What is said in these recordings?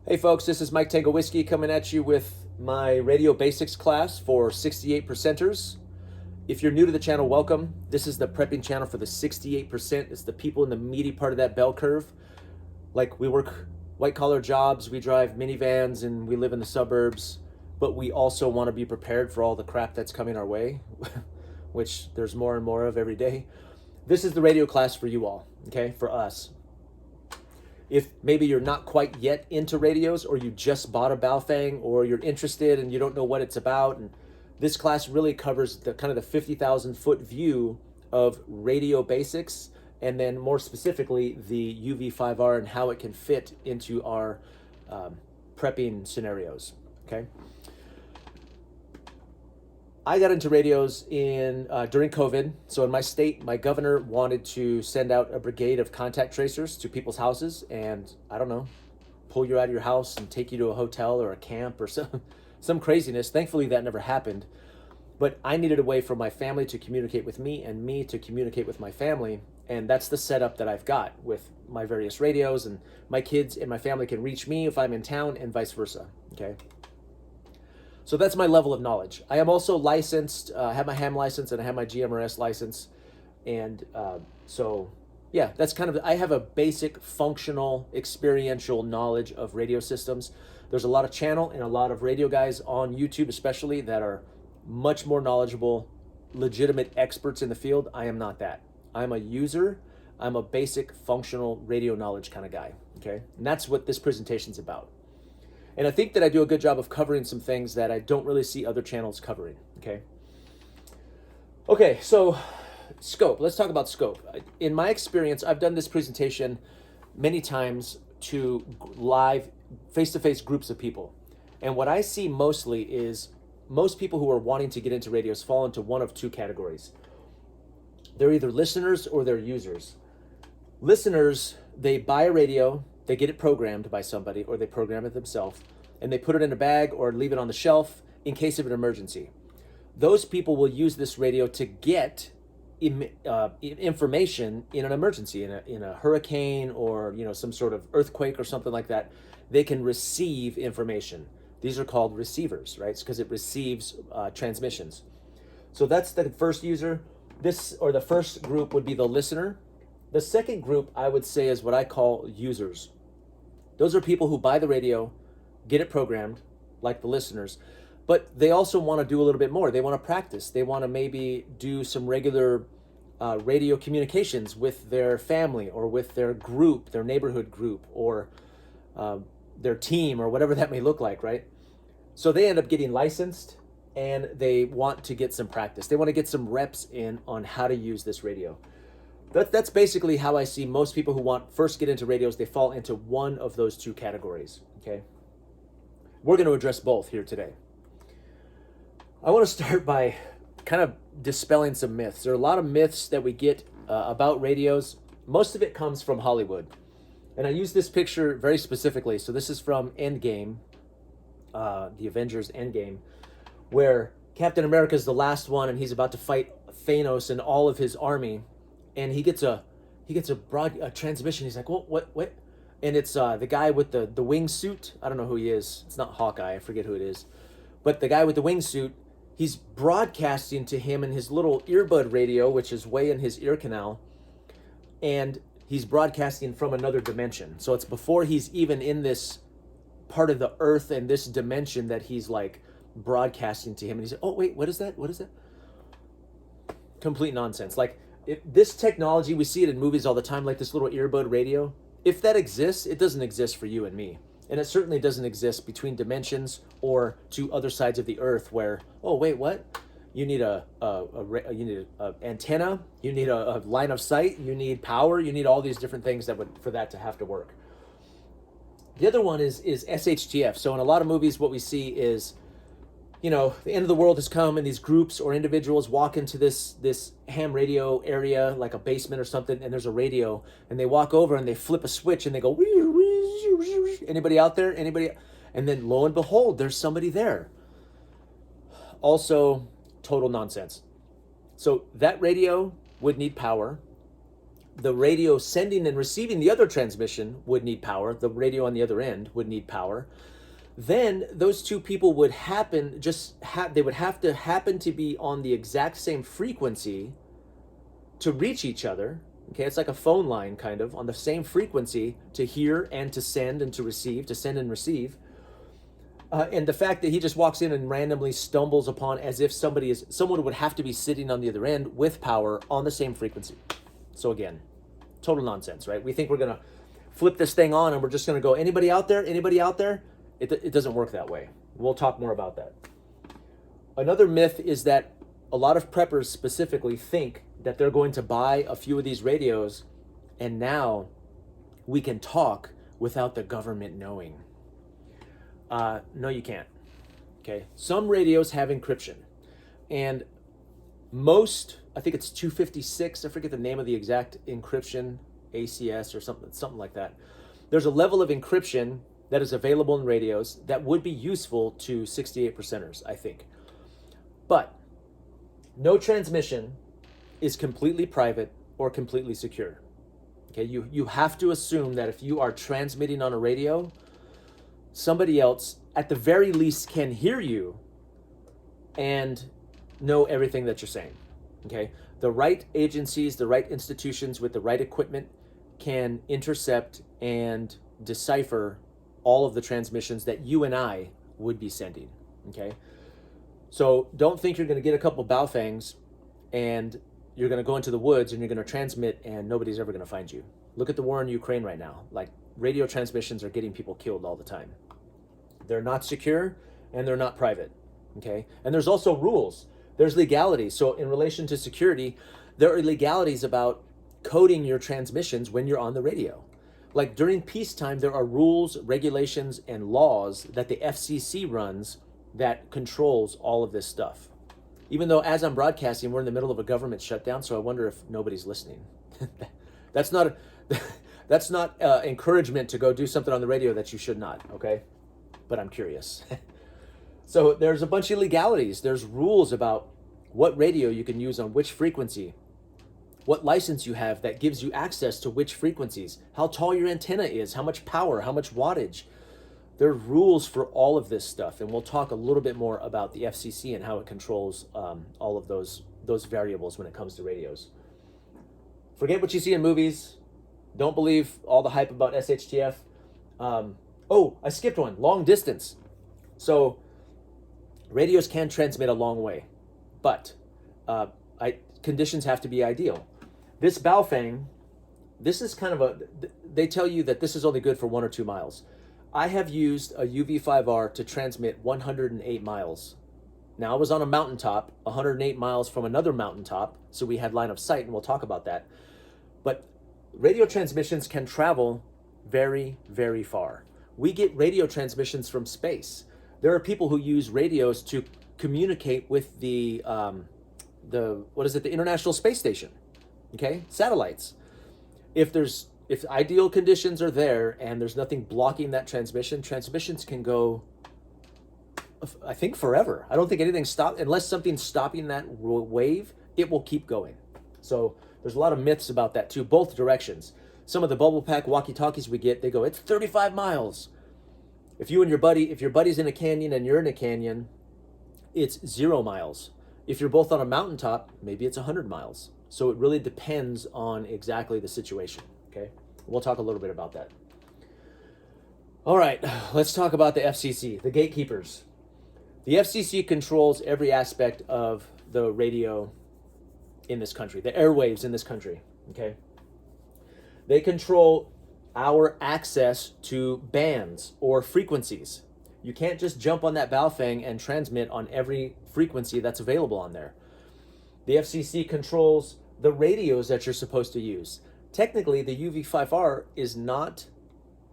Hey folks, this is Mike Tango Whiskey coming at you with my radio basics class for 68 percenters. If you're new to the channel, welcome. This is the prepping channel for the 68%. It's the people in the meaty part of that bell curve. Like, we work white collar jobs, we drive minivans, and we live in the suburbs, but we also want to be prepared for all the crap that's coming our way, which there's more and more of every day. This is the radio class for you all, okay, for us. If maybe you're not quite yet into radios, or you just bought a Baofeng, or you're interested and you don't know what it's about, and this class really covers the kind of the 50,000 foot view of radio basics, and then more specifically the UV5R and how it can fit into our prepping scenarios. Okay. I got into radios during COVID. So in my state, my governor wanted to send out a brigade of contact tracers to people's houses and, I don't know, pull you out of your house and take you to a hotel or a camp or some craziness. Thankfully, that never happened. But I needed a way for my family to communicate with me and me to communicate with my family. And that's the setup that I've got with my various radios, and my kids and my family can reach me if I'm in town and vice versa. Okay. So that's my level of knowledge. I am also licensed, I have my ham license and I have my GMRS license. And so, yeah, that's kind of, I have a basic functional experiential knowledge of radio systems. There's a lot of channel and a lot of radio guys on YouTube especially that are much more knowledgeable, legitimate experts in the field. I am not that. I'm a user. I'm a basic functional radio knowledge kind of guy, okay? And that's what this presentation's about. And I think that I do a good job of covering some things that I don't really see other channels covering, okay? Okay, so scope. Let's talk about scope. In my experience, I've done this presentation many times to live face-to-face groups of people. And what I see mostly is most people who are wanting to get into radios fall into one of two categories. They're either listeners or they're users. Listeners, they buy a radio, they get it programmed by somebody, or they program it themselves, and they put it in a bag or leave it on the shelf in case of an emergency. Those people will use this radio to get information in an emergency, in a hurricane, or some sort of earthquake or something like that. They can receive information. These are called receivers, right? It's because it receives transmissions. So that's the first user. The first group would be the listener. The second group, I would say, is what I call users. Those are people who buy the radio, get it programmed, like the listeners, but they also want to do a little bit more. They want to practice. They want to maybe do some regular radio communications with their family or with their group, their neighborhood group, or their team, or whatever that may look like, right? So they end up getting licensed, and they want to get some practice. They want to get some reps in on how to use this radio. That's basically how I see most people who first get into radios. They fall into one of those two categories, okay? We're going to address both here today. I want to start by kind of dispelling some myths. There are a lot of myths that we get about radios. Most of it comes from Hollywood. And I use this picture very specifically. So this is from Endgame, the Avengers Endgame, where Captain America is the last one, and he's about to fight Thanos and all of his army. And he gets a transmission. He's like, what? And it's the guy with the wingsuit. I don't know who he is. It's not Hawkeye. I forget who it is. But the guy with the wingsuit, he's broadcasting to him in his little earbud radio, which is way in his ear canal. And he's broadcasting from another dimension. So it's before he's even in this part of the earth and this dimension that he's like broadcasting to him. And he's like, oh, wait, what is that? What is that? Complete nonsense. Like, this technology, we see it in movies all the time, like this little earbud radio. If that exists, it doesn't exist for you and me. And it certainly doesn't exist between dimensions or to other sides of the earth where, oh, wait, what? You need a antenna, you need a line of sight, you need power, you need all these different things for that to have to work. The other one is SHTF. So in a lot of movies, what we see is, the end of the world has come, and these groups or individuals walk into this ham radio area, like a basement or something, and there's a radio, and they walk over and they flip a switch and they go, anybody out there? Anybody? And then lo and behold, there's somebody there. Also, total nonsense. So that radio would need power. the radio sending and receiving the other transmission would need power. The radio on the other end would need power. Then those two people would they would have to happen to be on the exact same frequency to reach each other. Okay, it's like a phone line kind of on the same frequency to hear and to send and to receive, to send and receive. And the fact that he just walks in and randomly stumbles upon as if someone would have to be sitting on the other end with power on the same frequency. So again, total nonsense, right? We think we're gonna flip this thing on and we're just gonna go, anybody out there? Anybody out there? It doesn't work that way. We'll talk more about that. Another myth is that a lot of preppers specifically think that they're going to buy a few of these radios and now we can talk without the government knowing. No, you can't. Okay. Some radios have encryption, and most, I think it's 256, I forget the name of the exact encryption, ACS or something like that. There's a level of encryption that is available in radios that would be useful to 68%ers, I think. But no transmission is completely private or completely secure. Okay, you have to assume that if you are transmitting on a radio, somebody else at the very least can hear you and know everything that you're saying. Okay, the right agencies, the right institutions with the right equipment can intercept and decipher all of the transmissions that you and I would be sending. Okay, so don't think you're going to get a couple Baofengs and you're going to go into the woods and you're going to transmit and nobody's ever going to find you. Look at the war in Ukraine right now. Like, radio transmissions are getting people killed all the time. They're not secure and they're not private. Okay, and there's also rules. There's legalities. So in relation to security, there are legalities about coding your transmissions when you're on the radio. Like during peacetime, there are rules, regulations, and laws that the FCC runs that controls all of this stuff. Even though as I'm broadcasting, we're in the middle of a government shutdown, so I wonder if nobody's listening. That's not encouragement to go do something on the radio that you should not, okay? But I'm curious. So there's a bunch of legalities. There's rules about what radio you can use on which frequency, what license you have that gives you access to which frequencies, how tall your antenna is, how much power, how much wattage. There are rules for all of this stuff, and we'll talk a little bit more about the FCC and how it controls all of those variables when it comes to radios. Forget what you see in movies. Don't believe all the hype about SHTF. Oh, I skipped one. Long distance. So radios can transmit a long way, but conditions have to be ideal. This Baofeng, this is kind of they tell you that this is only good for 1 or 2 miles. I have used a UV5R to transmit 108 miles. Now, I was on a mountaintop, 108 miles from another mountaintop, so we had line of sight, and we'll talk about that. But radio transmissions can travel very, very far. We get radio transmissions from space. There are people who use radios to communicate with the International Space Station, okay? Satellites. If ideal conditions are there and there's nothing blocking that transmissions can go, I think, forever. I don't think anything stops, unless something's stopping that wave, it will keep going. So there's a lot of myths about that too, both directions. Some of the bubble pack walkie-talkies we get, they go, it's 35 miles. If your buddy's in a canyon and you're in a canyon, it's 0 miles. If you're both on a mountaintop, maybe it's 100 miles. So it really depends on exactly the situation, okay? We'll talk a little bit about that. All right, let's talk about the FCC, the gatekeepers. The FCC controls every aspect of the radio in this country, the airwaves in this country, okay? They control our access to bands or frequencies. You can't just jump on that Baofeng and transmit on every frequency that's available on there. The FCC controls the radios that you're supposed to use. Technically, the UV5R is not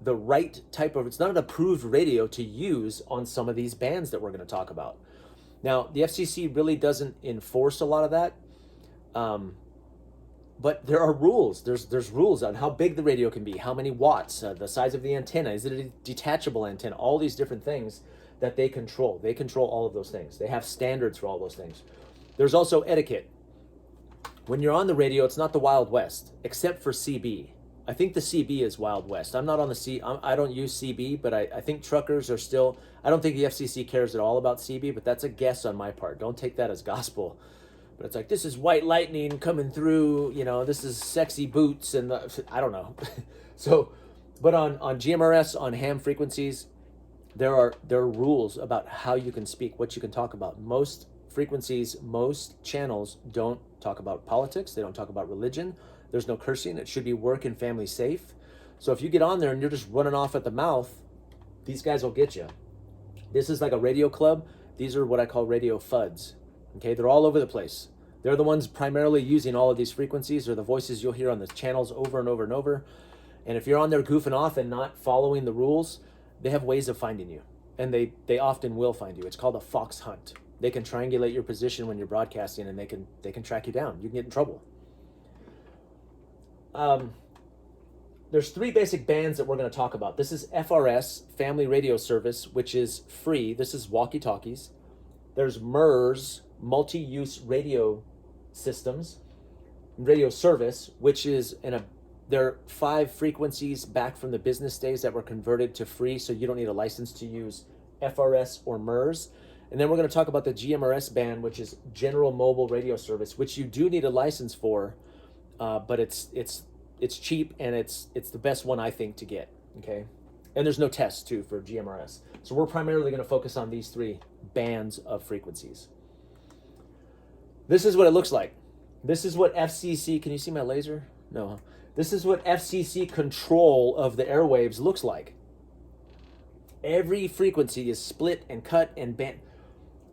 the right type of, it's not an approved radio to use on some of these bands that we're going to talk about. Now, the FCC really doesn't enforce a lot of that. But there are rules. There's rules on how big the radio can be, how many watts, the size of the antenna, is it a detachable antenna, all these different things that they control. They control all of those things. They have standards for all those things. There's also etiquette. When you're on the radio, it's not the Wild West, except for CB. I think the CB is Wild West. I'm not on the I don't use CB, but I think truckers are still, I don't think the FCC cares at all about CB, but that's a guess on my part. Don't take that as gospel. But it's like, this is white lightning coming through, you know, this is sexy boots, and I don't know. So, but on GMRS, on ham frequencies, there are rules about how you can speak, what you can talk about. Most frequencies, most channels don't talk about politics. They don't talk about religion. There's no cursing. It should be work and family safe. So if you get on there and you're just running off at the mouth, these guys will get you. This is like a radio club. These are what I call radio FUDs. Okay, they're all over the place. They're the ones primarily using all of these frequencies. They're the voices you'll hear on the channels over and over and over. And if you're on there goofing off and not following the rules, they have ways of finding you. And they often will find you. It's called a fox hunt. They can triangulate your position when you're broadcasting, and they can track you down. You can get in trouble. There's 3 basic bands that we're going to talk about. This is FRS, Family Radio Service, which is free. This is walkie-talkies. There's MERS, Multi-Use Radio Systems, Radio Service, which is there are 5 frequencies back from the business days that were converted to free, so you don't need a license to use FRS or MERS. And then we're going to talk about the GMRS band, which is General Mobile Radio Service, which you do need a license for, but it's cheap, and it's the best one, I think, to get. Okay, and there's no tests too for GMRS. So we're primarily going to focus on these 3 bands of frequencies. This is what it looks like. This is what FCC. Can you see my laser? No. This is what FCC control of the airwaves looks like. Every frequency is split and cut and bent.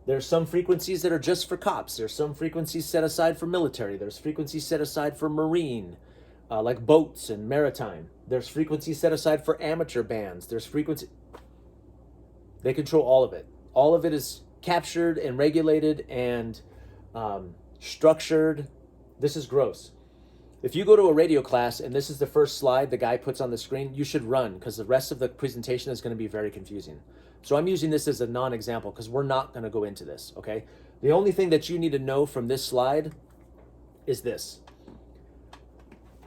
There's some frequencies that are just for cops. There's some frequencies set aside for military. There's frequencies set aside for marine, like boats and maritime. There's frequencies set aside for amateur bands. There's frequency. They control all of it. All of it is captured and regulated and structured. This is gross. If you go to a radio class and this is the first slide the guy puts on the screen, you should run, because the rest of the presentation is going to be very confusing. So I'm using this as a non-example because we're not going to go into this, okay? The only thing that you need to know from this slide is this.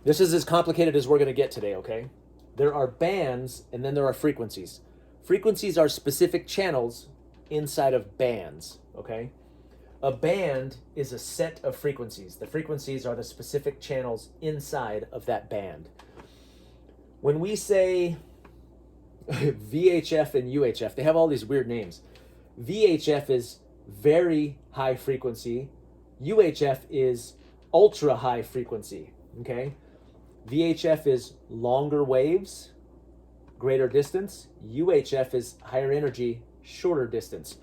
This is as complicated as we're going to get today, okay? There are bands and then there are frequencies. Frequencies are specific channels inside of bands, okay? A band is a set of frequencies. The frequencies are the specific channels inside of that band. When we say VHF and UHF, they have all these weird names. VHF is very high frequency. UHF is ultra high frequency, okay? VHF is longer waves, greater distance. UHF is higher energy, shorter distance.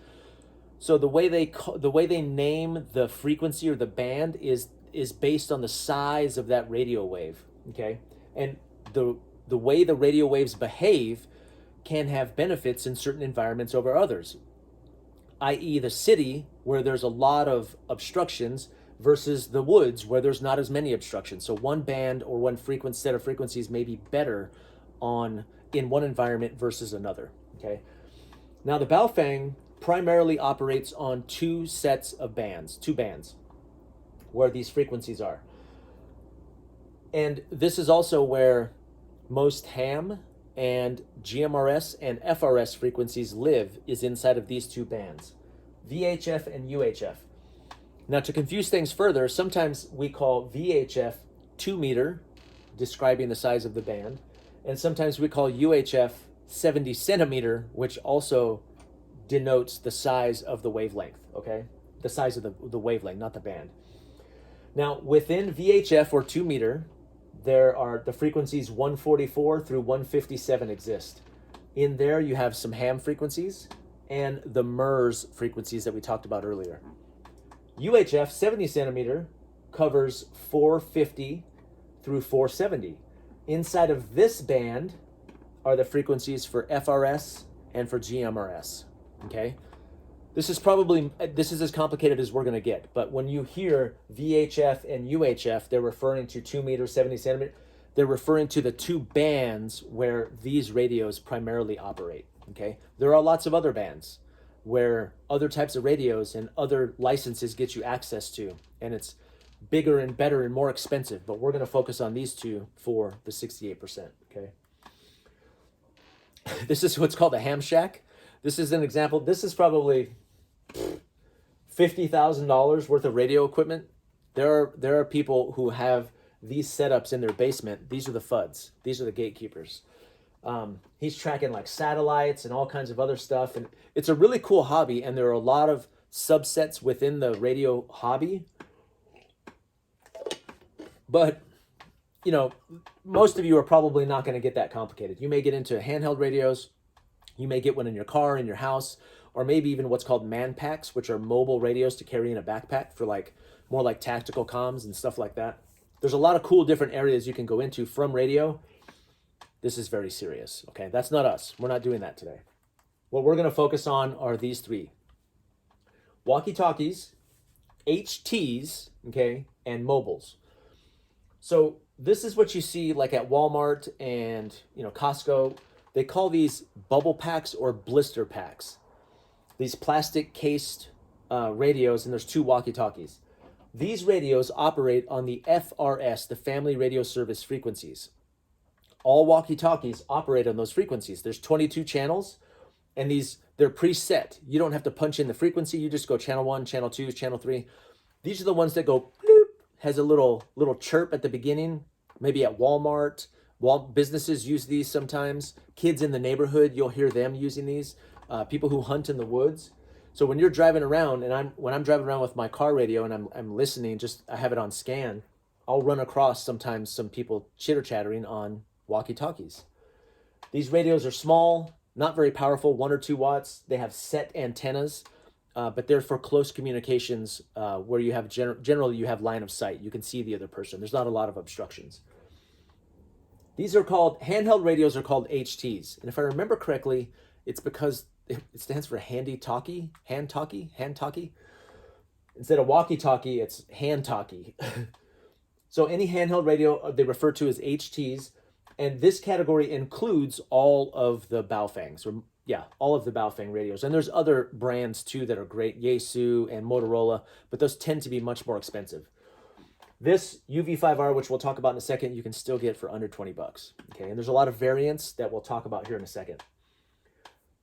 So the way they name the frequency or the band is based on the size of that radio wave, okay? And the way the radio waves behave can have benefits in certain environments over others, i.e. the city, where there's a lot of obstructions, versus the woods, where there's not as many obstructions. So one band or one set of frequencies may be better in one environment versus another, okay? Now the Baofeng primarily operates on 2 sets of bands, 2 bands, where these frequencies are. And this is also where most ham and GMRS and FRS frequencies live, is inside of these 2 bands, VHF and UHF. Now, to confuse things further, sometimes we call VHF 2 meter, describing the size of the band, and sometimes we call UHF 70 centimeter, which also denotes the size of the wavelength, okay? The size of the wavelength, not the band. Now, within VHF or 2 meter, there are the frequencies 144 through 157 exist. In there, you have some ham frequencies and the MERS frequencies that we talked about earlier. UHF 70 centimeter covers 450 through 470. Inside of this band are the frequencies for FRS and for GMRS, okay? This is as complicated as we're going to get, but when you hear VHF and UHF, they're referring to 2 meters, 70 centimeters. They're referring to the 2 bands where these radios primarily operate, okay? There are lots of other bands where other types of radios and other licenses get you access to, and it's bigger and better and more expensive, but we're going to focus on these two for the 68%, okay? This is what's called a ham shack. This is an example. This is probably $50,000 worth of radio equipment. There are people who have these setups in their basement. These are the FUDs. These are the gatekeepers. He's tracking like satellites and all kinds of other stuff. And it's a really cool hobby. And there are a lot of subsets within the radio hobby. But, you know, most of you are probably not going to get that complicated. You may get into handheld radios. You may get one in your car, in your house, or maybe even what's called man packs, which are mobile radios to carry in a backpack for like more like tactical comms and stuff like that. There's a lot of cool different areas you can go into from radio. This is very serious, okay? That's not us. We're not doing that today. What we're going to focus on are these three: walkie-talkies, HTs, okay, and mobiles. So this is what you see like at Walmart and, you know, Costco. They call these bubble packs or blister packs. These plastic cased radios, and there's two walkie-talkies. These radios operate on the FRS, the Family Radio Service frequencies. All walkie-talkies operate on those frequencies. There's 22 channels, and they're preset. You don't have to punch in the frequency. You just go channel 1, channel 2, channel 3. These are the ones that go bloop, has a little chirp at the beginning, maybe at Walmart. Businesses use these sometimes. Kids in the neighborhood, you'll hear them using these. People who hunt in the woods. So when you're driving around, and when I'm driving around with my car radio and I'm listening, I have it on scan, I'll run across sometimes some people chitter-chattering on walkie-talkies. These radios are small, not very powerful, 1 or 2 watts. They have set antennas, but they're for close communications where you have generally you have line of sight. You can see the other person. There's not a lot of obstructions. These are called, handheld radios are called HTs. And if I remember correctly, it's because it stands for hand talkie. Instead of walkie-talkie, it's hand talkie. So any handheld radio they refer to as HTs, and this category includes all of the Baofengs, all of the Baofeng radios. And there's other brands too that are great, Yaesu and Motorola, but those tend to be much more expensive. This UV5R, which we'll talk about in a second, you can still get for under 20 bucks. Okay, and there's a lot of variants that we'll talk about here in a second.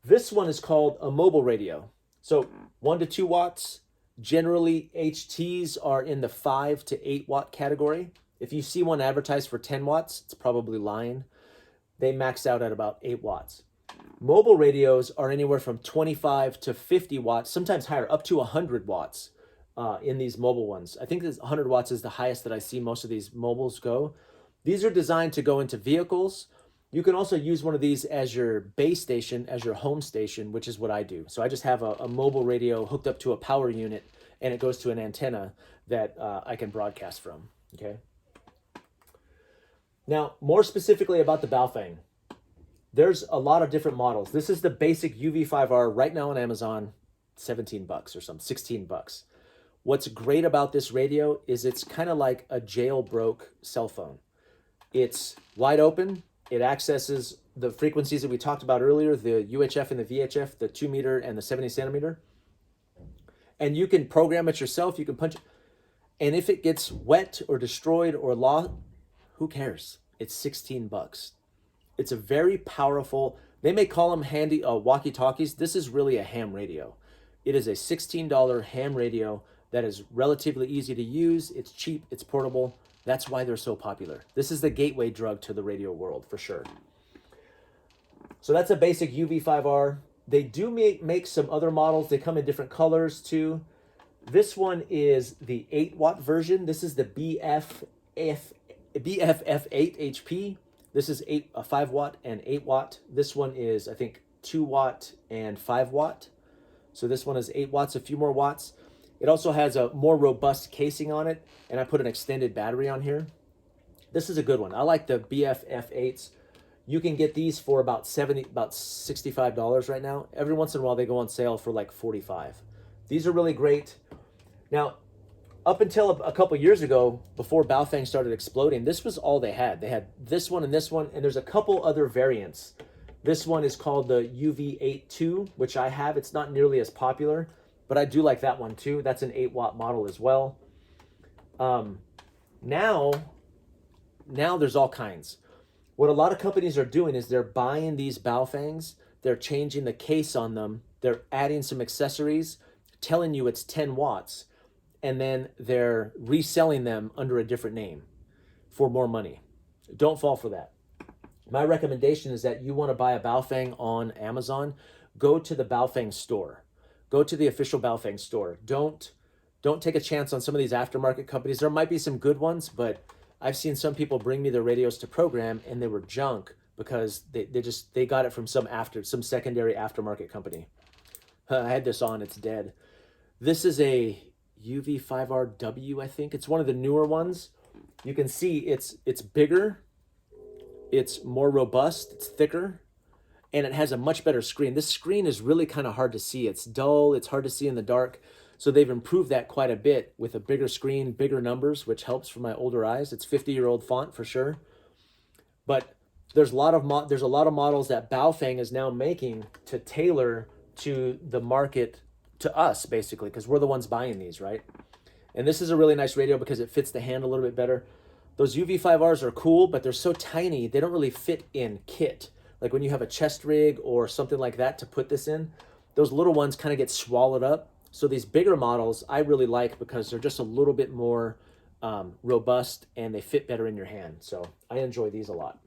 This one is called a mobile radio. So 1 to 2 watts. Generally, HTs are in the 5 to 8 watt category. If you see one advertised for 10 watts, it's probably lying. They max out at about 8 watts. Mobile radios are anywhere from 25 to 50 watts, sometimes higher, up to 100 watts in these mobile ones. I think 100 watts is the highest that I see most of these mobiles go. These are designed to go into vehicles. You can also use one of these as your base station, as your home station, which is what I do. So I just have a mobile radio hooked up to a power unit, and it goes to an antenna that I can broadcast from, okay? Now, more specifically about the Baofeng, there's a lot of different models. This is the basic UV5R right now on Amazon, 17 bucks or something, 16 bucks. What's great about this radio is it's kind of like a jailbroke cell phone. It's wide open. It accesses the frequencies that we talked about earlier, the UHF and the VHF, the 2 meter and the 70 centimeter. And you can program it yourself. You can punch it. And if it gets wet or destroyed or lost, who cares? It's 16 bucks. It's a very powerful, they may call them handy walkie-talkies. This is really a ham radio. It is a $16 ham radio that is relatively easy to use. It's cheap, it's portable. That's why they're so popular. This is the gateway drug to the radio world for sure. So that's a basic UV5R. They do make some other models. They come in different colors too. This one is the 8 watt version. This is the BFF8 HP. This is 5 watt and 8 watt. This one is, I think, 2 watt and 5 watt. So this one is 8 watts, a few more watts. It also has a more robust casing on it, and I put an extended battery on here. This is a good one. I like the BFF8s. You can get these for about $65 right now. Every once in a while, they go on sale for like $45. These are really great. Now, up until a couple years ago, before Baofeng started exploding, this was all they had. They had this one, and there's a couple other variants. This one is called the UV8-2, which I have. It's not nearly as popular, but I do like that one too. That's an 8 watt model as well. Now there's all kinds. What a lot of companies are doing is they're buying these Baofengs, they're changing the case on them, they're adding some accessories, telling you it's 10 watts, and then they're reselling them under a different name for more money. Don't fall for that. My recommendation is that you want to buy a Baofeng on Amazon, go to the Baofeng store. Go to the official Baofeng store. Don't take a chance on some of these aftermarket companies. There might be some good ones, but I've seen some people bring me their radios to program and they were junk because they got it from some secondary aftermarket company. I had this on, it's dead. This is a UV5RW, I think. It's one of the newer ones. You can see it's bigger, it's more robust, it's thicker, and it has a much better screen. This screen is really kind of hard to see. It's dull, it's hard to see in the dark. So they've improved that quite a bit with a bigger screen, bigger numbers, which helps for my older eyes. It's 50-year-old font for sure. But there's a lot of models that Baofeng is now making to tailor to the market, to us basically, because we're the ones buying these, right? And this is a really nice radio because it fits the hand a little bit better. Those UV5Rs are cool, but they're so tiny, they don't really fit in kit. Like when you have a chest rig or something like that to put this in, those little ones kind of get swallowed up. So these bigger models I really like because they're just a little bit more robust and they fit better in your hand. So I enjoy these a lot.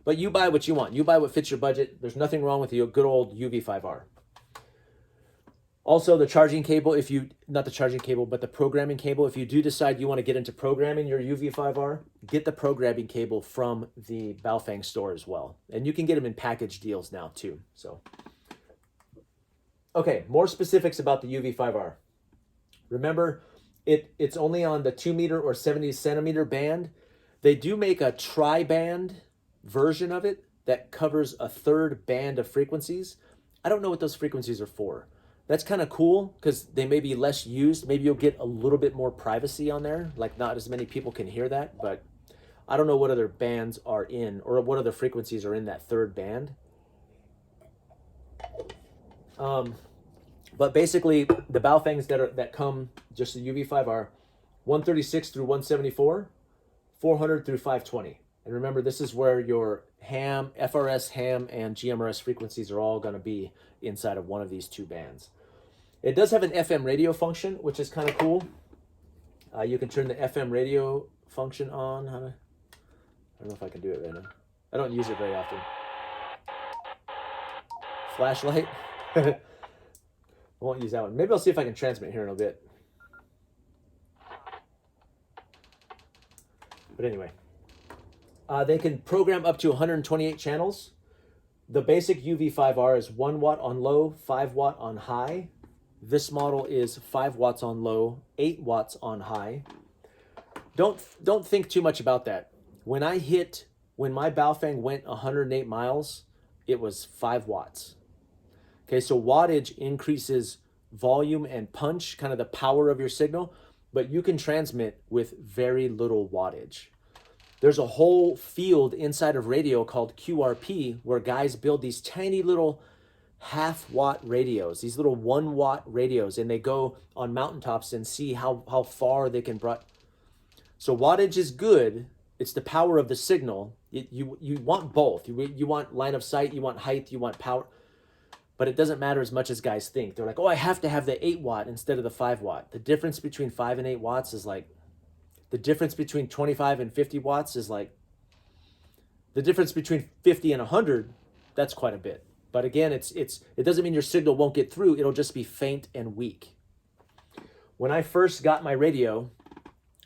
But you buy what you want. You buy what fits your budget. There's nothing wrong with the good old UV5R. Also, the charging cable, not the charging cable, but the programming cable, if you do decide you want to get into programming your UV5R, get the programming cable from the Baofeng store as well. And you can get them in package deals now too. So, okay, more specifics about the UV5R. Remember, it's only on the 2 meter or 70 centimeter band. They do make a tri-band version of it that covers a third band of frequencies. I don't know what those frequencies are for. That's kind of cool because they may be less used. Maybe you'll get a little bit more privacy on there, like not as many people can hear that, but I don't know what other bands are in or what other frequencies are in that third band. But basically the Baofengs that come just the UV5R, 136 through 174, 400 through 520. And remember, this is where your ham, FRS, ham, and GMRS frequencies are all going to be inside of one of these two bands. It does have an FM radio function, which is kind of cool. You can turn the FM radio function on. I don't know if I can do it right now. I don't use it very often. Flashlight. I won't use that one. Maybe I'll see if I can transmit here in a bit. But anyway. They can program up to 128 channels. The basic UV5R is 1 watt on low, 5 watt on high. This model is 5 watts on low, 8 watts on high. Don't think too much about that. When my Baofeng went 108 miles, it was 5 watts. Okay, so wattage increases volume and punch, kind of the power of your signal, but you can transmit with very little wattage. There's a whole field inside of radio called QRP where guys build these tiny little half-watt radios, these little 1-watt radios, and they go on mountaintops and see how far they can So wattage is good. It's the power of the signal. You want both. You want line of sight, you want height, you want power. But it doesn't matter as much as guys think. They're like, oh, I have to have the 8 watt instead of the 5 watt. The difference between 5 and 8 watts is like, the difference between 25 and 50 watts is like, the difference between 50 and 100, that's quite a bit. But again, it doesn't mean your signal won't get through. It'll just be faint and weak. When I first got my radio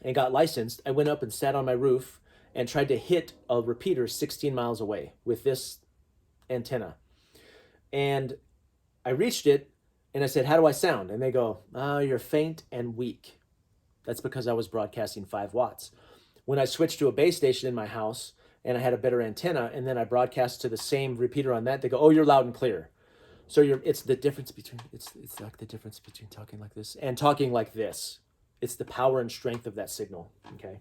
and got licensed, I went up and sat on my roof and tried to hit a repeater 16 miles away with this antenna. And I reached it and I said, how do I sound? And they go, oh, you're faint and weak. That's because I was broadcasting 5 watts. When I switched to a base station in my house and I had a better antenna and then I broadcast to the same repeater on that, they go, oh, you're loud and clear. So it's the difference between, it's like the difference between talking like this and talking like this. It's the power and strength of that signal, okay?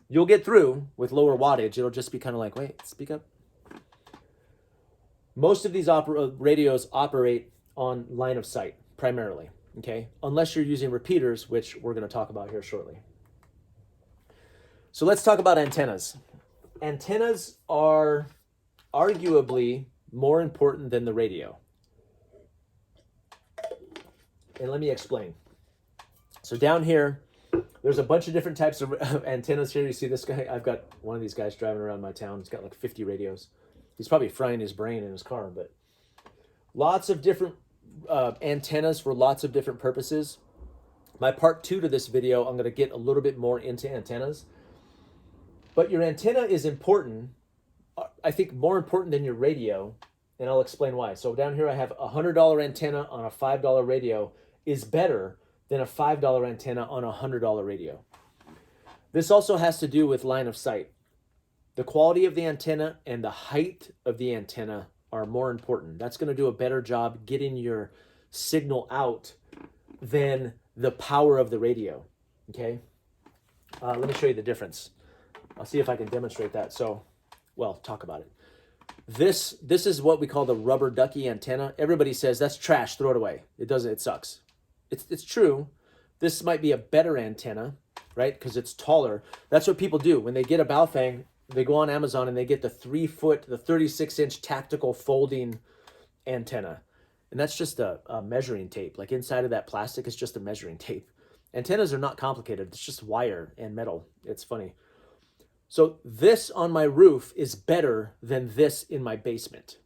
You'll get through with lower wattage. It'll just be kind of like, wait, speak up. Most of these radios operate on line of sight, primarily. okay? Unless you're using repeaters, which we're going to talk about here shortly. So let's talk about antennas. Antennas are arguably more important than the radio. And let me explain. So down here, there's a bunch of different types of antennas here. You see this guy? I've got one of these guys driving around my town. He's got like 50 radios. He's probably frying his brain in his car, but lots of different antennas for lots of different purposes. My part 2 to this video, I'm going to get a little bit more into antennas. But your antenna is important, I think more important than your radio, and I'll explain why. So down here I have a $100 antenna on a $5 radio is better than a $5 antenna on a $100 radio. This also has to do with line of sight. The quality of the antenna and the height of the antenna are more important. That's going to do a better job getting your signal out than the power of the radio, okay? Let me show you the difference. I'll see if I can demonstrate that. So, well, talk about it. This is what we call the rubber ducky antenna. Everybody says that's trash, throw it away. It doesn't, it sucks. It's true. This might be a better antenna, right? Because it's taller. That's what people do. When they get a Baofeng, they go on Amazon and they get the 3-foot, the 36-inch tactical folding antenna. And that's just a measuring tape. Like inside of that plastic is just a measuring tape. Antennas are not complicated. It's just wire and metal. It's funny. So this on my roof is better than this in my basement,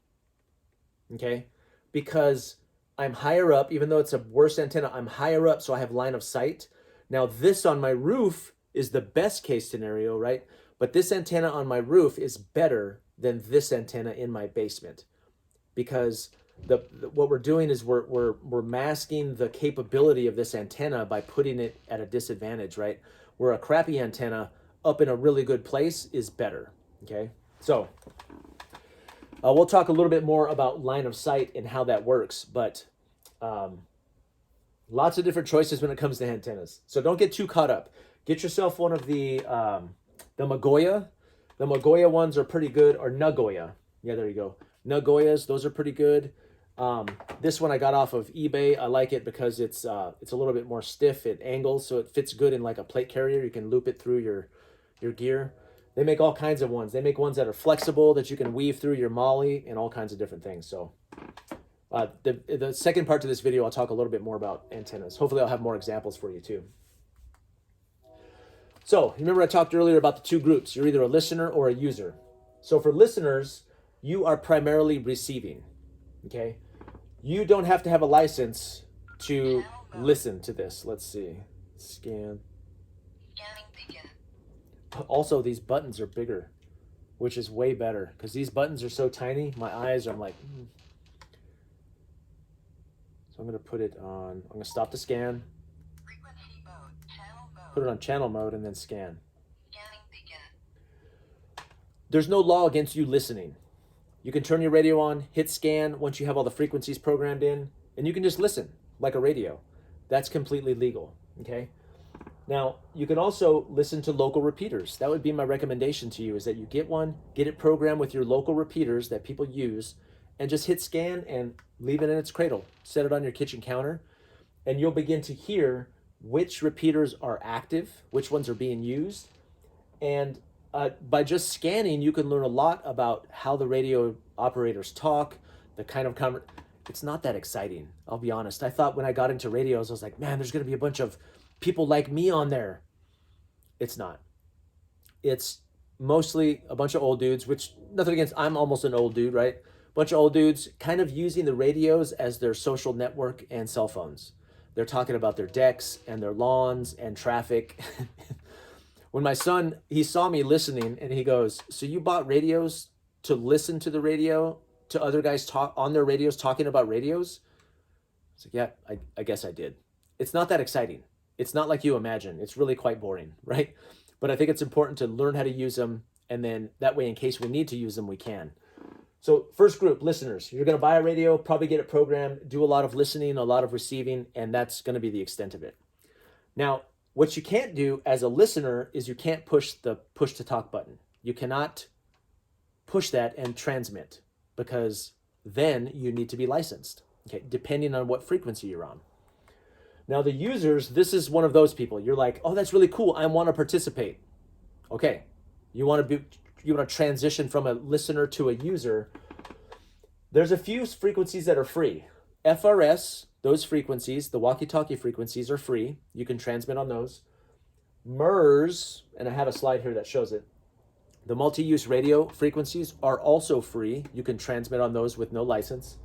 okay? Because I'm higher up, even though it's a worse antenna, I'm higher up, so I have line of sight. Now this on my roof is the best case scenario, right? But this antenna on my roof is better than this antenna in my basement, because what we're doing is we're masking the capability of this antenna by putting it at a disadvantage, right? Where a crappy antenna up in a really good place is better, okay? So we'll talk a little bit more about line of sight and how that works, but lots of different choices when it comes to antennas. So don't get too caught up. Get yourself one of the Magoya. The Magoya ones are pretty good, or Nagoya. Yeah, there you go. Nagoyas, those are pretty good. This one I got off of eBay. I like it because it's a little bit more stiff. It angles, so it fits good in like a plate carrier. You can loop it through your gear. They make all kinds of ones. They make ones that are flexible that you can weave through your molly and all kinds of different things. So the second part to this video, I'll talk a little bit more about antennas. Hopefully I'll have more examples for you too. So remember I talked earlier about the two groups. You're either a listener or a user. So for listeners, you are primarily receiving, okay? You don't have to have a license to listen to this. Let's see. Scan. Also, these buttons are bigger, which is way better because these buttons are so tiny. My eyes are, I'm like, So I'm going to put it on, I'm going to stop the scan, put it on channel mode, and then scan. There's no law against you listening. You can turn your radio on, hit scan once you have all the frequencies programmed in, and you can just listen like a radio. That's completely legal, okay? Now, you can also listen to local repeaters. That would be my recommendation to you, is that you get one, get it programmed with your local repeaters that people use, and just hit scan and leave it in its cradle. Set it on your kitchen counter, and you'll begin to hear which repeaters are active, which ones are being used, and by just scanning, you can learn a lot about how the radio operators talk, the kind of it's not that exciting, I'll be honest. I thought when I got into radios, I was like, man, there's going to be a bunch of people like me on there. It's not. It's mostly a bunch of old dudes, which nothing against, I'm almost an old dude, right? Bunch of old dudes kind of using the radios as their social network and cell phones. They're talking about their decks and their lawns and traffic. When my son, he saw me listening and he goes, so you bought radios to listen to the radio, to other guys talk on their radios talking about radios? I was like, yeah, I guess I did. It's not that exciting. It's not like you imagine. It's really quite boring, right? But I think it's important to learn how to use them, and then that way, in case we need to use them, we can. So first group, listeners. You're going to buy a radio, probably get it programmed, do a lot of listening, a lot of receiving, and that's going to be the extent of it. Now, what you can't do as a listener is you can't push the push to talk button. You cannot push that and transmit, because then you need to be licensed, okay, depending on what frequency you're on. Now the users, this is one of those people. You're like, oh, that's really cool. I want to participate. Okay, you want to transition from a listener to a user. There's a few frequencies that are free. FRS, those frequencies, the walkie-talkie frequencies are free. You can transmit on those. MERS, and I have a slide here that shows it. The multi-use radio frequencies are also free. You can transmit on those with no license.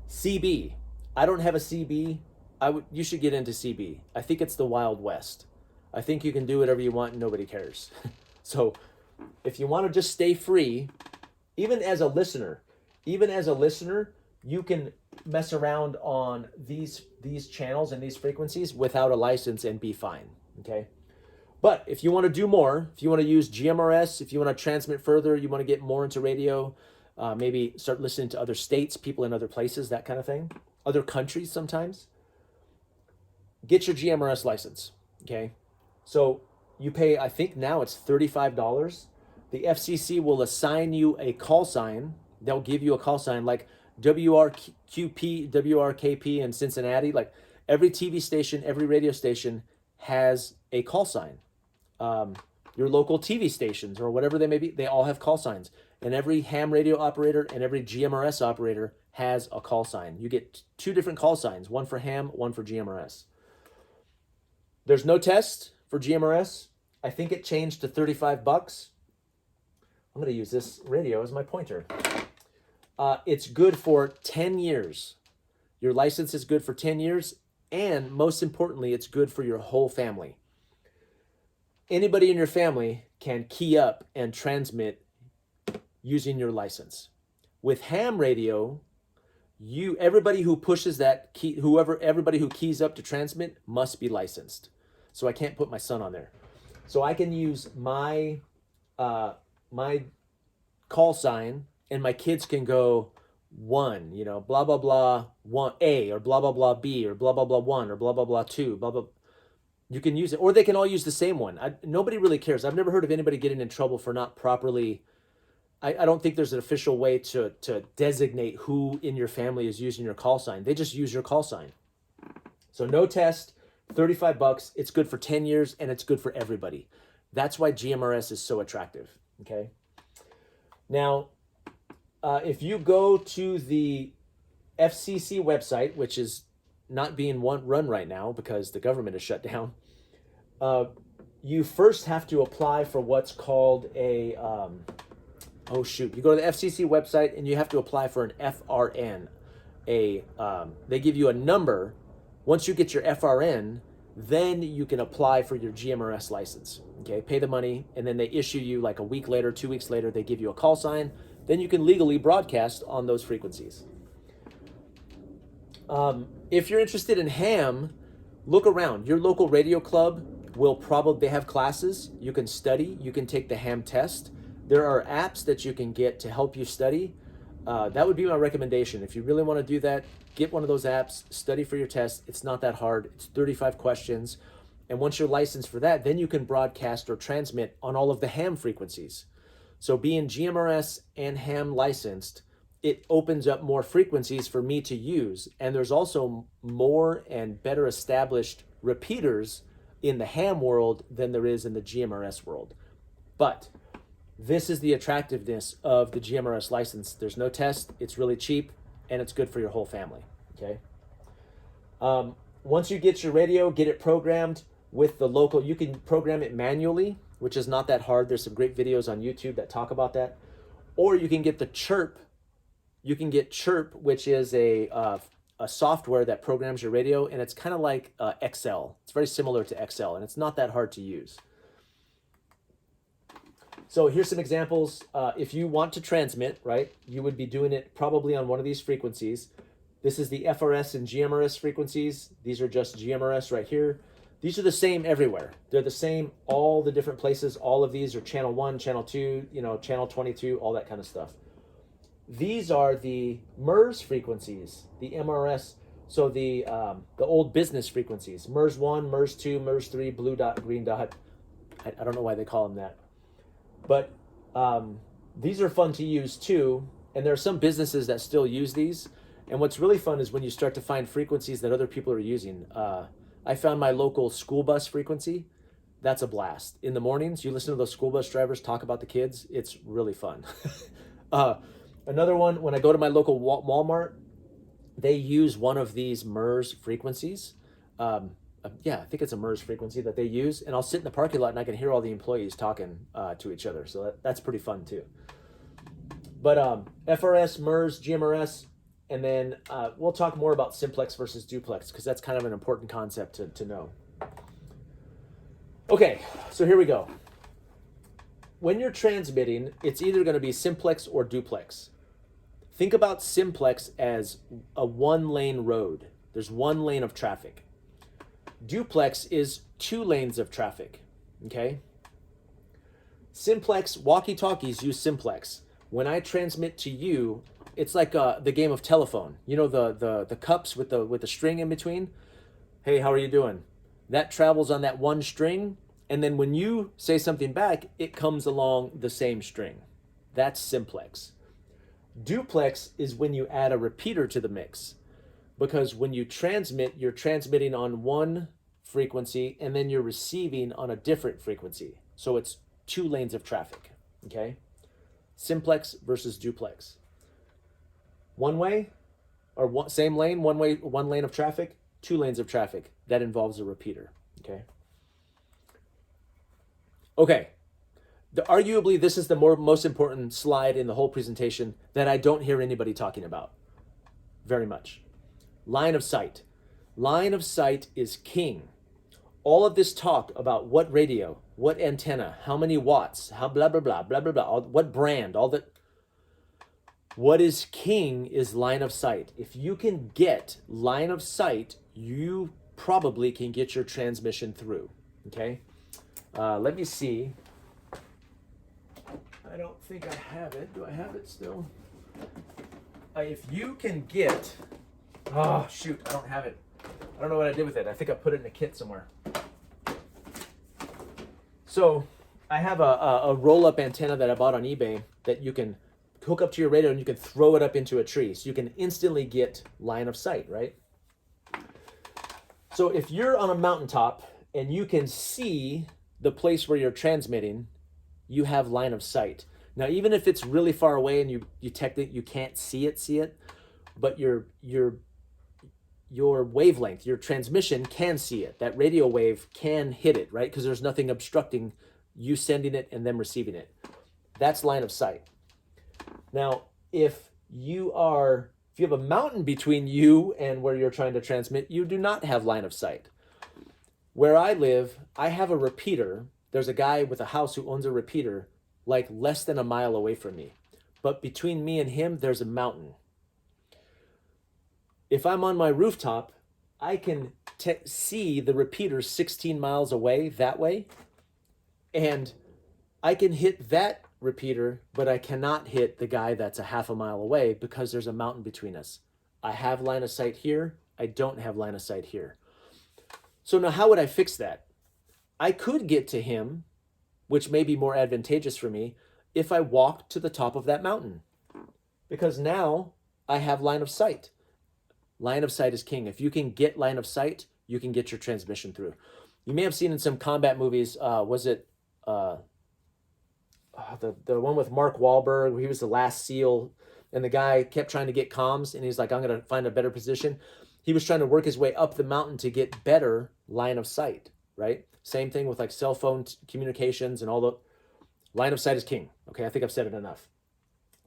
CB, I don't have a CB. You should get into CB. I think it's the Wild West. I think you can do whatever you want and nobody cares. So if you want to just stay free, even as a listener, you can mess around on these channels and these frequencies without a license and be fine, okay? But if you want to do more, if you want to use GMRS, if you want to transmit further, you want to get more into radio, maybe start listening to other states, people in other places, that kind of thing, other countries sometimes, get your GMRS license, okay? So you pay, I think now it's $35. The FCC will assign you a call sign. They'll give you a call sign like WRQP, WRKP in Cincinnati. Like every TV station, every radio station has a call sign. Your local TV stations or whatever they may be, they all have call signs. And every ham radio operator and every GMRS operator has a call sign. You get two different call signs, one for ham, one for GMRS. There's no test for GMRS. I think it changed to $35. I'm going to use this radio as my pointer. It's good for 10 years. Your license is good for 10 years. And most importantly, it's good for your whole family. Anybody in your family can key up and transmit using your license. With ham radio, everybody who pushes that key, everybody who keys up to transmit must be licensed. So I can't put my son on there. So I can use my my call sign, and my kids can go 1, blah blah blah 1A or blah blah blah B or blah blah blah 1 or blah blah blah 2, blah blah. You can use it, or they can all use the same one. Nobody really cares. I've never heard of anybody getting in trouble for not properly. I don't think there's an official way to designate who in your family is using your call sign. They just use your call sign. So no test, $35. It's good for 10 years, and it's good for everybody. That's why GMRS is so attractive, okay? Now, if you go to the FCC website, which is not being run right now because the government is shut down, you first have to apply for what's called a, you go to the FCC website and you have to apply for an FRN. They give you a number. Once you get your FRN, then you can apply for your GMRS license. Okay, pay the money, and then they issue you like a week later, 2 weeks later, they give you a call sign. Then you can legally broadcast on those frequencies. If you're interested in ham, look around. Your local radio club they have classes. You can study, you can take the ham test. There are apps that you can get to help you study. That would be my recommendation. If you really want to do that, get one of those apps, study for your test. It's not that hard. It's 35 questions. And once you're licensed for that, then you can broadcast or transmit on all of the ham frequencies. So being GMRS and ham licensed, it opens up more frequencies for me to use. And there's also more and better established repeaters in the ham world than there is in the GMRS world. But this is the attractiveness of the GMRS license. There's no test, it's really cheap, and it's good for your whole family, okay? Once you get your radio, get it programmed with the local, you can program it manually, which is not that hard. There's some great videos on YouTube that talk about that. Or you can get the Chirp. You can get Chirp, which is a software that programs your radio, and it's kind of like Excel. It's very similar to Excel, and it's not that hard to use. So here's some examples. If you want to transmit, right, you would be doing it probably on one of these frequencies. This is the FRS and GMRS frequencies. These are just GMRS right here. These are the same everywhere. They're the same all the different places. All of these are channel 1, channel 2, channel 22, all that kind of stuff. These are the MERS frequencies, the MRS, so the old business frequencies. MERS 1, MERS 2, MERS 3, blue dot, green dot. I don't know why they call them that. But these are fun to use too, and there are some businesses that still use these. And what's really fun is when you start to find frequencies that other people are using. I found my local school bus frequency. That's a blast. In the mornings, you listen to those school bus drivers talk about the kids. It's really fun. Another one, when I go to my local Walmart, they use one of these MERS frequencies. Yeah, I think it's a MERS frequency that they use. And I'll sit in the parking lot and I can hear all the employees talking to each other. So that's pretty fun too. But FRS, MERS, GMRS, and then we'll talk more about simplex versus duplex because that's kind of an important concept to know. Okay, so here we go. When you're transmitting, it's either going to be simplex or duplex. Think about simplex as a one-lane road. There's one lane of traffic. Duplex is 2 lanes of traffic, okay? Simplex, walkie-talkies use simplex. When I transmit to you, it's like the game of telephone. You know the cups with the string in between? Hey, how are you doing? That travels on that one string, and then when you say something back, it comes along the same string. That's simplex. Duplex is when you add a repeater to the mix, because when you transmit, you're transmitting on one frequency and then you're receiving on a different frequency. So it's 2 lanes of traffic, okay? Simplex versus duplex. One way, or same lane, one lane of traffic, 2 lanes of traffic. That involves a repeater, okay? Okay, arguably this is the most important slide in the whole presentation that I don't hear anybody talking about very much. Line of sight. Line of sight is king. All of this talk about what radio, what antenna, how many watts, how blah, blah, blah, blah, blah, blah, what brand, all that. What is king is line of sight. If you can get line of sight, you probably can get your transmission through, okay? Let me see. I don't think I have it. Do I have it still? If you can get, oh shoot, I don't have it. I don't know what I did with it. I think I put it in a kit somewhere. So I have a roll-up antenna that I bought on eBay that you can hook up to your radio and you can throw it up into a tree. So you can instantly get line of sight, right? So if you're on a mountaintop and you can see the place where you're transmitting, you have line of sight. Now, even if it's really far away and you technically you can't see it, but your wavelength, your transmission can see it. That radio wave can hit it, right? Because there's nothing obstructing you sending it and them receiving it. That's line of sight. Now, if you have a mountain between you and where you're trying to transmit, you do not have line of sight. Where I live, I have a repeater. There's a guy with a house who owns a repeater like less than a mile away from me. But between me and him, there's a mountain. If I'm on my rooftop, I can see the repeater 16 miles away that way, and I can hit that repeater, but I cannot hit the guy that's a half a mile away because there's a mountain between us. I have line of sight here. I don't have line of sight here. So now how would I fix that? I could get to him, which may be more advantageous for me, if I walked to the top of that mountain, because now I have line of sight. Line of sight is king. If you can get line of sight, you can get your transmission through. You may have seen in some combat movies, was it the one with Mark Wahlberg, where he was the last SEAL, and the guy kept trying to get comms, and he's like, I'm going to find a better position. He was trying to work his way up the mountain to get better line of sight, right? Same thing with like cell phone communications and all the line of sight is king. Okay, I think I've said it enough.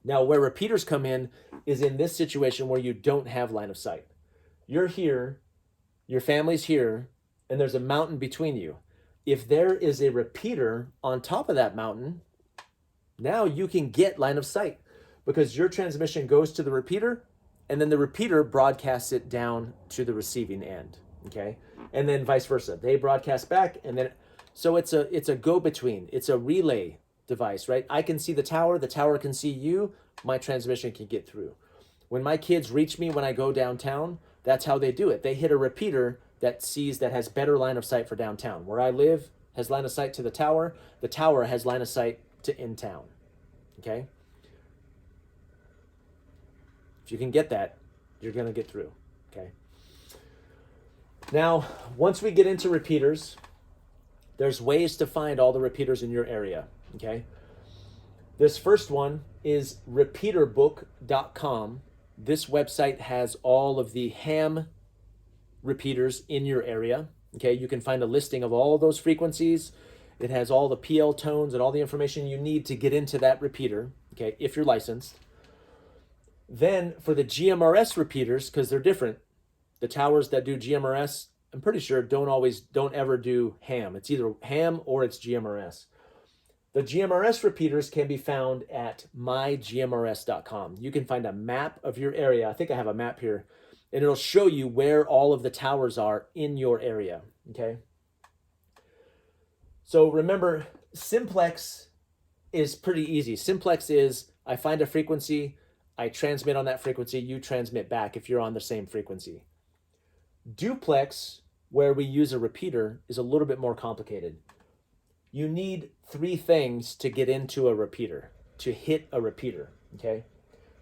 Now, where repeaters come in is in this situation where you don't have line of sight. You're here, your family's here, and there's a mountain between you. If there is a repeater on top of that mountain, now you can get line of sight because your transmission goes to the repeater and then the repeater broadcasts it down to the receiving end, okay? And then vice versa. They broadcast back and then, so it's a go-between. It's a relay device, right? I can see the tower can see you, my transmission can get through. When my kids reach me when I go downtown, that's how they do it. They hit a repeater that has better line of sight for downtown. Where I live has line of sight to the tower has line of sight to in town, okay? If you can get that, you're gonna get through, okay? Now, once we get into repeaters, there's ways to find all the repeaters in your area, okay? This first one is repeaterbook.com. This website has all of the ham repeaters in your area, okay? You can find a listing of all of those frequencies. It has all the PL tones and all the information you need to get into that repeater, okay, if you're licensed. Then for the GMRS repeaters, because they're different, the towers that do GMRS, I'm pretty sure don't ever do ham. It's either ham or it's GMRS. The GMRS repeaters can be found at mygmrs.com. You can find a map of your area. I think I have a map here, and it'll show you where all of the towers are in your area, okay? So remember, simplex is pretty easy. Simplex is I find a frequency, I transmit on that frequency, you transmit back if you're on the same frequency. Duplex, where we use a repeater, is a little bit more complicated. You need 3 things to get into a repeater, to hit a repeater, okay?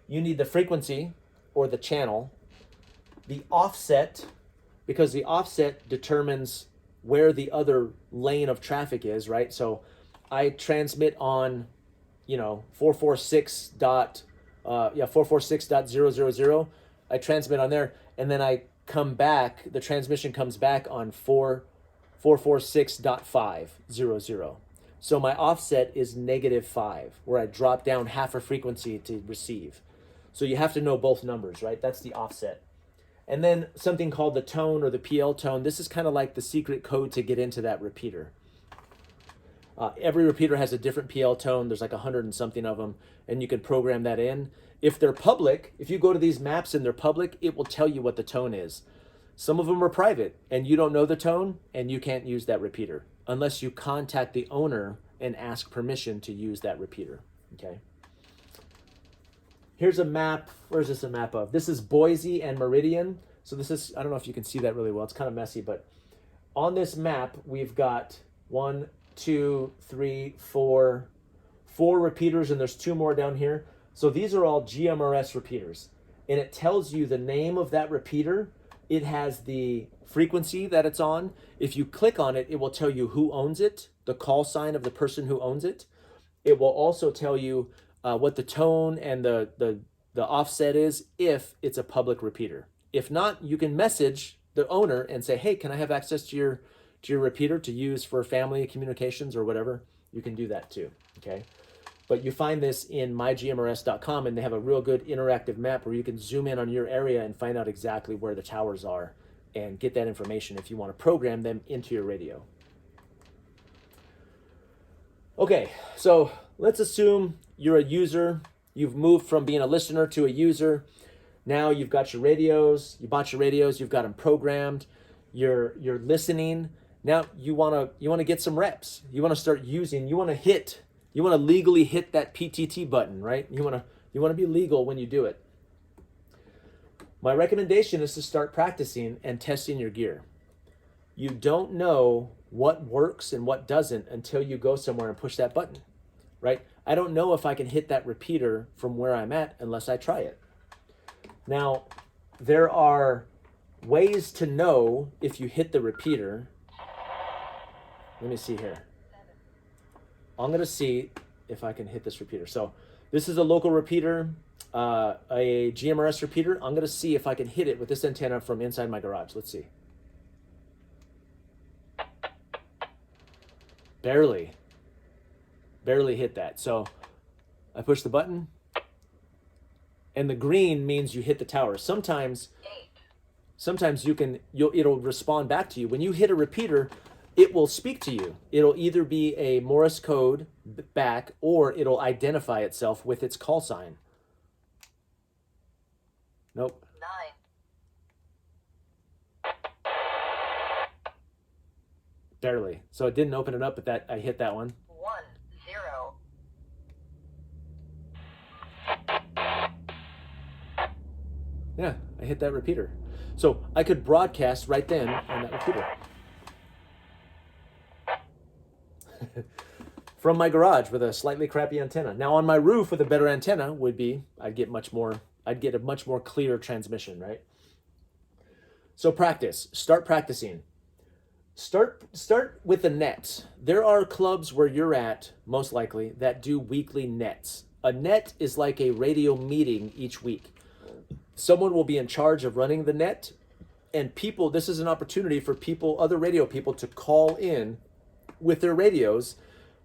You need the frequency or the channel, the offset, because the offset determines where the other lane of traffic is, right? So I transmit on, 446.000. I transmit on there, and then I come back, the transmission comes back on 446.500. So my offset is -5, where I drop down half a frequency to receive. So you have to know both numbers, right? That's the offset. And then something called the tone or the PL tone. This is kind of like the secret code to get into that repeater. Every repeater has a different PL tone. There's like 100 and something of them, and you can program that in. If they're public, if you go to these maps and they're public, it will tell you what the tone is. Some of them are private, and you don't know the tone, and you can't use that repeater unless you contact the owner and ask permission to use that repeater, okay? Here's a map. Where's this a map of? This is Boise and Meridian. So this is, I don't know if you can see that really well. It's kind of messy, but on this map, we've got 1, 2, 3, 4 repeaters, and there's 2 more down here. So these are all GMRS repeaters, and it tells you the name of that repeater. It has the frequency that it's on. If you click on it, it will tell you who owns it, the call sign of the person who owns it. It will also tell you what the tone and the offset is if it's a public repeater. If not, you can message the owner and say, hey, can I have access to your repeater to use for family communications or whatever? You can do that too, okay? But you find this in mygmrs.com, and they have a real good interactive map where you can zoom in on your area and find out exactly where the towers are and get that information if you want to program them into your radio. Okay, so let's assume you're a user. You've moved from being a listener to a user. Now you've got your radios. You bought your radios. You've got them programmed. You're listening. Now you want to get some reps. You want to start using. You want to legally hit that PTT button, right? You want to be legal when you do it. My recommendation is to start practicing and testing your gear. You don't know what works and what doesn't until you go somewhere and push that button, right? I don't know if I can hit that repeater from where I'm at unless I try it. Now, there are ways to know if you hit the repeater. Let me see here. I'm going to see if I can hit this repeater. So this is a local repeater, a GMRS repeater. I'm going to see if I can hit it with this antenna from inside my garage. Let's see. Barely hit that. So I push the button, and the green means you hit the tower. Sometimes it'll respond back to you. When you hit a repeater, it will speak to you. It'll either be a Morse code back, or it'll identify itself with its call sign. Nope. 9. Barely. So it didn't open it up, but I hit that one. 1, 0. Yeah, I hit that repeater. So I could broadcast right then on that repeater. From my garage with a slightly crappy antenna. Now on my roof with a better antenna I'd get a much more clear transmission, right? So practice, start practicing. Start with the nets. There are clubs where you're at, most likely, that do weekly nets. A net is like a radio meeting each week. Someone will be in charge of running the net, and people, this is an opportunity for people, other radio people, to call in with their radios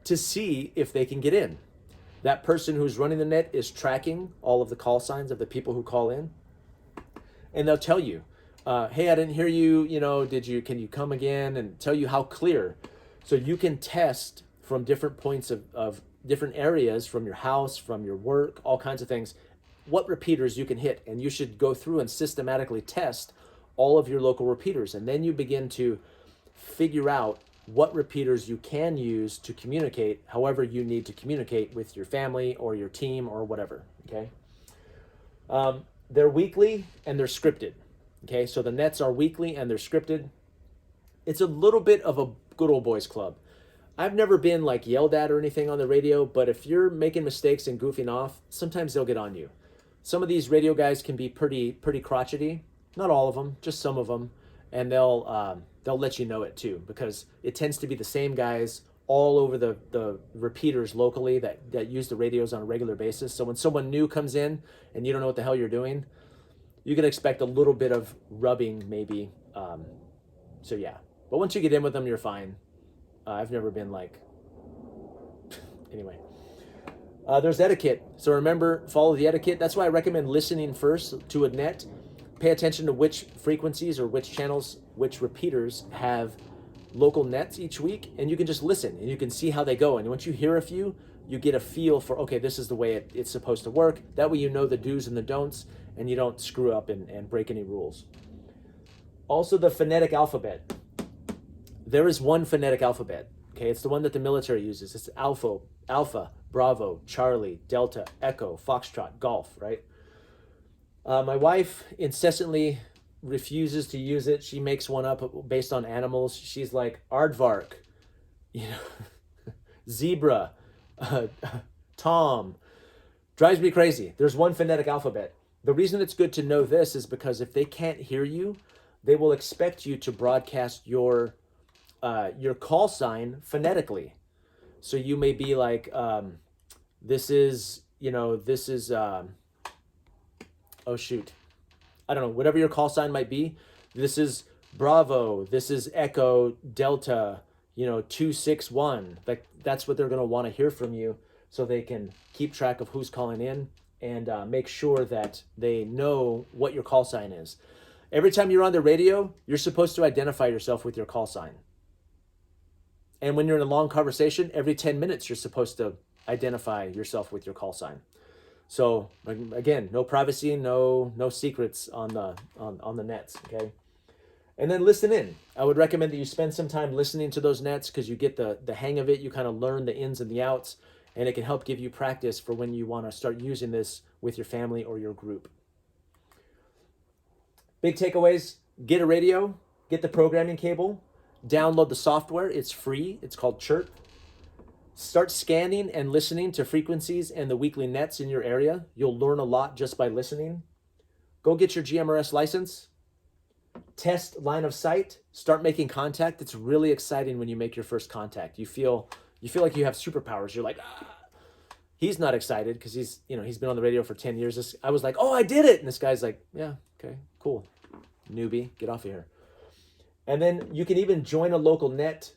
to see if they can get in. That person who's running the net is tracking all of the call signs of the people who call in, and they'll tell you, hey, I didn't hear you, can you come again, and tell you how clear. So you can test from different points of different areas, from your house, from your work, all kinds of things, what repeaters you can hit. And you should go through and systematically test all of your local repeaters. And then you begin to figure out what repeaters you can use to communicate however you need to communicate with your family or your team or whatever, okay? They're weekly and they're scripted. Okay, so the nets are weekly and they're scripted. It's a little bit of a good old boys club. I've never been like yelled at or anything on the radio, but if you're making mistakes and goofing off, sometimes they'll get on you. Some of these radio guys can be pretty crotchety. Not all of them, just some of them, and they'll let you know it too, because it tends to be the same guys all over the repeaters locally that use the radios on a regular basis. So when someone new comes in and you don't know what the hell you're doing, you can expect a little bit of rubbing maybe. So yeah, but once you get in with them, you're fine. I've never been like, anyway. There's etiquette. So remember, follow the etiquette. That's why I recommend listening first to a net. Pay attention to which frequencies or which channels, which repeaters have local nets each week, and you can just listen and you can see how they go. And once you hear a few, you get a feel for, okay, this is the way it's supposed to work. That way you know the do's and the don'ts, and you don't screw up and break any rules. Also, the phonetic alphabet. There is one phonetic alphabet, okay? It's the one that the military uses. It's Alpha, Bravo, Charlie, Delta, Echo, Foxtrot, Golf, right? My wife incessantly refuses to use it. She makes one up based on animals. She's like, aardvark, zebra, Tom. Drives me crazy. There's one phonetic alphabet. The reason it's good to know this is because if they can't hear you, they will expect you to broadcast your call sign phonetically. So you may be like, this is, oh shoot, I don't know, whatever your call sign might be. This is Bravo, this is Echo, Delta, 261. Like that's what they're going to want to hear from you, so they can keep track of who's calling in and make sure that they know what your call sign is. Every time you're on the radio, you're supposed to identify yourself with your call sign. And when you're in a long conversation, every 10 minutes, you're supposed to identify yourself with your call sign. So again, no privacy, no secrets on the nets, okay? And then listen in. I would recommend that you spend some time listening to those nets, because you get the hang of it. You kind of learn the ins and the outs, and it can help give you practice for when you want to start using this with your family or your group. Big takeaways: get a radio, get the programming cable, download the software. It's free. It's called Chirp. Start scanning and listening to frequencies and the weekly nets in your area. You'll learn a lot just by listening. Go get your GMRS license. Test line of sight. Start making contact. It's really exciting when you make your first contact. You feel like you have superpowers. You're like, ah. He's not excited because he's been on the radio for 10 years. I was like, oh, I did it. And this guy's like, yeah, okay, cool. Newbie, get off of here. And then you can even join a local net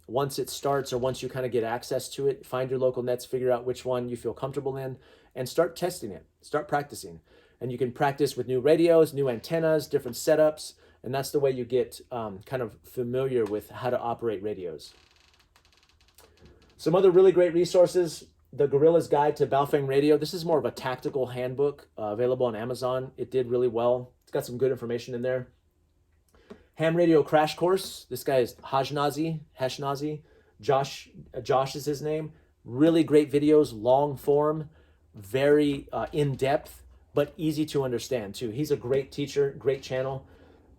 once it starts, or once you kind of get access to it. Find your local nets, figure out which one you feel comfortable in, and start testing it. Start practicing. And you can practice with new radios, new antennas, different setups, and that's the way you get kind of familiar with how to operate radios. Some other really great resources: the Gorilla's Guide to Baofeng Radio. This is more of a tactical handbook available on Amazon. It did really well. It's got some good information in there. Ham Radio Crash Course. This guy is Hashnazi. Josh is his name. Really great videos, long form, very in-depth, but easy to understand too. He's a great teacher, great channel.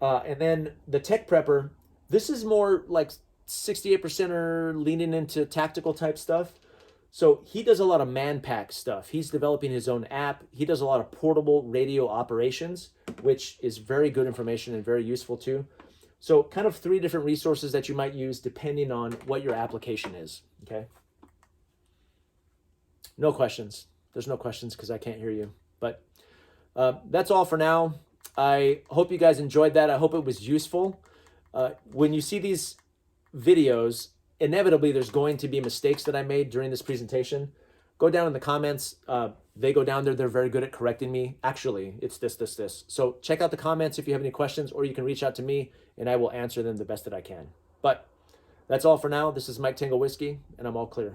And then the Tech Prepper. This is more like 68% are leaning into tactical type stuff. So he does a lot of man-pack stuff. He's developing his own app. He does a lot of portable radio operations, which is very good information and very useful too. So kind of 3 different resources that you might use depending on what your application is, okay? No questions. There's no questions because I can't hear you. But that's all for now. I hope you guys enjoyed that. I hope it was useful. When you see these videos, inevitably there's going to be mistakes that I made during this presentation. Go down in the comments. They go down there. They're very good at correcting me. Actually, it's this. So check out the comments if you have any questions, or you can reach out to me and I will answer them the best that I can. But that's all for now. This is Mike Tango Whiskey, and I'm all clear.